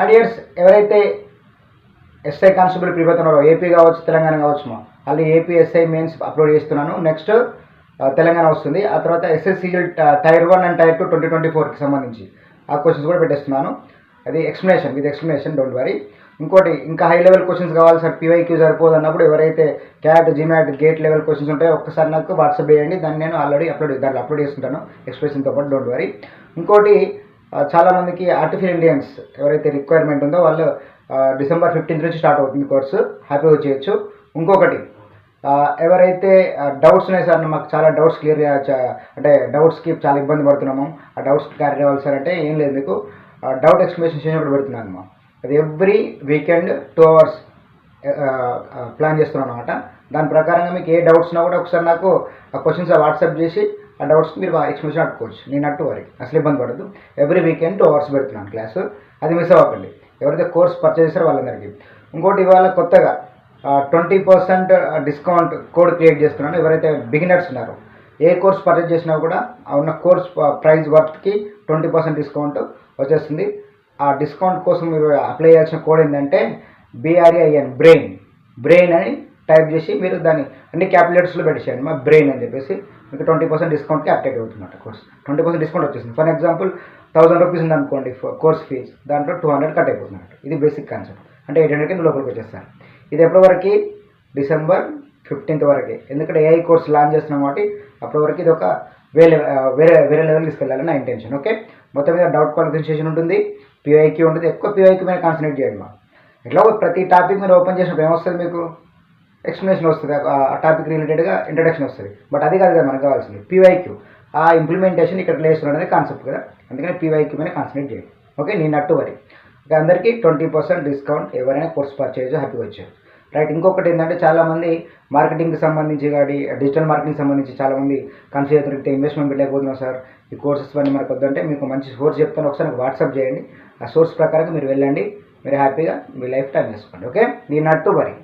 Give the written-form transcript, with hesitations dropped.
And years ఎవరైతే SI constable prepare అవుతున్నారో AP కావచ్చు తెలంగాణ కావచ్చు మళ్ళీ ఏపీ ఎస్ఐ మెయిన్స్ అప్లోడ్ చేస్తున్నాను. నెక్స్ట్ తెలంగాణ వస్తుంది. ఆ తర్వాత ఎస్ఎస్సీఎల్ టైర్ 1 అండ్ టైర్ 2 2024కి సంబంధించి ఆ క్వశ్చన్స్ కూడా పెట్టేస్తున్నాను. అది explanation with explanation, don't worry. ఇంకోటి ఇంకా హై లెవెల్ క్వశ్చన్స్ కావాలి సార్, పీవైక్యూ సరిపోదు అన్నప్పుడు ఎవరైతే cat GMAT gate level questions ఉంటాయో ఒక్కసారి నాకు వాట్సాప్ చేయండి, దాన్ని నేను ఆల్రెడీ దాంట్లో అప్లోడ్ చేసుకుంటాను ఎక్స్ప్రెషన్తో పాటు, డోంట్ వరీ. ఇంకోటి చాలామందికి ఆర్టిఫిషియల్ ఇంటెలిజెన్స్ ఎవరైతే రిక్వైర్మెంట్ ఉందో వాళ్ళు December 15th నుంచి స్టార్ట్ అవుతుంది కోర్సు, హ్యాపీగా చేయొచ్చు. ఇంకొకటి ఎవరైతే డౌట్స్ ఉన్నాయి సార్, మాకు చాలా డౌట్స్ క్లియర్ అంటే డౌట్స్కి చాలా ఇబ్బంది పడుతున్నాము, ఆ డౌట్స్ క్లియర్ అవ్వాలి సార్ అంటే ఏం లేదు, మీకు డౌట్ ఎక్స్ప్లెనేషన్ సెషన్ కూడా పెడుతున్నాను అమ్మా. అది ఎవ్రీ వీకెండ్ 2 hours ప్లాన్ చేస్తున్నాను అనమాట. దాని ప్రకారంగా మీకు ఏ డౌట్స్ ఉన్నా కూడా ఒకసారి నాకు ఆ క్వశ్చన్స్ వాట్సాప్ చేసి ఆ డౌట్స్కి మీరు ఎక్స్ప్లెనేషన్ అడుకోవచ్చు. నేను అట్టు వరకు అసలు ఇబ్బంది పడదు. ఎవ్రీ వీకెండ్ 2 hours పెడుతున్నాను క్లాసు, అది మిస్ అవ్వకండి ఎవరైతే కోర్స్ పర్చేస్ చేస్తారో వాళ్ళందరికీ. ఇంకోటి ఇవాళ కొత్తగా 20% డిస్కౌంట్ కోడ్ క్రియేట్ చేస్తున్నాను. ఎవరైతే బిగినర్స్ ఉన్నారో ఏ కోర్స్ పర్చేస్ చేసినా కూడా ఉన్న కోర్స్ ప్రైస్ వర్త్కి 20% డిస్కౌంట్ వచ్చేస్తుంది. ఆ డిస్కౌంట్ కోసం మీరు అప్లై చేయాల్సిన కోడ్ ఏంటంటే BRAIN, బ్రెయిన్ అని టైప్ చేసి మీరు దాన్ని అన్ని క్యాపిటల్స్లో పెట్టేసేయండి మా బ్రెయిన్ అని చెప్పేసి, మీకు 20% డిస్కౌంట్కి అప్డేట్ అవుతుందన్నమాట. కోర్స్ 20% డిస్కౌంట్ వచ్చేసింది. ఫర్ ఎగ్జాంపుల్ 1000 రూపీస్ ఉందనుకోండి కోర్స్ ఫీజ్, దాంట్లో 200 కట్ అయిపోతున్నట్టు. ఇది బేసిక్ కాన్సెప్ట్. అంటే 800కి లోపలికి వచ్చేస్తారు. ఇది ఎప్పటి వరకు? December 15th వరకే. ఎందుకంటే AI కోర్స్ లాంచ్ చేస్తున్నాం కాబట్టి అప్పటి వరకు ఇది ఒక వేరే లెవెల్ తీసుకెళ్ళాలని నా ఇంటెన్షన్. ఓకే, మొత్తం మీద డౌట్ క్వాలిఫికేషన్ ఉంటుంది, PYQ ఉంటుంది. ఎక్కువ PYQ మీద కాన్సన్ట్రేట్ చేయండి మా. ఎట్లా ప్రతి టాపిక్ మీరు ఓపెన్ చేసినప్పుడు ఏమొస్తుంది, మీకు ఎక్స్ప్లెనేషన్ వస్తుంది, ఆ టాపిక్ రిలేటెడ్గా ఇంట్రడక్షన్ వస్తుంది. బట్ అది కాదు కదా మనకు కావాల్సింది, PYQ. ఆ ఇంప్లిమెంటేషన్ ఇక్కడ లేస్తున్నది అనేది కాన్సెప్ట్ కదా, అందుకని PYQ మీద కాన్సన్ట్రేట్ చేయండి. ఓకే, నేను నట్టు వరి. ఇక అందరికీ 20% డిస్కౌంట్, ఎవరైనా కోర్స్ పర్చేజ్ హ్యాపీగా వచ్చారు. రైట్. ఇంకొకటి ఏంటంటే చాలామంది మార్కెటింగ్కి సంబంధించి కానీ డిజిటల్ మార్కెటింగ్ సంబంధించి చాలామంది కన్ఫ్యూజ్ అవుతుంటే ఇన్వెస్ట్మెంట్ పెట్టలేకపోతున్నాం సార్, ఈ కోర్సెస్ అన్నీ మనకు వద్దంటే మీకు మంచి సోర్స్ చెప్తాను, ఒకసారి నాకు వాట్సాప్ చేయండి. ఆ సోర్స్ ప్రకారం మీరు వెళ్ళండి, మీరు హ్యాపీగా మీ లైఫ్ టైం చేసుకోండి. ఓకే, నేను నట్టు వరి.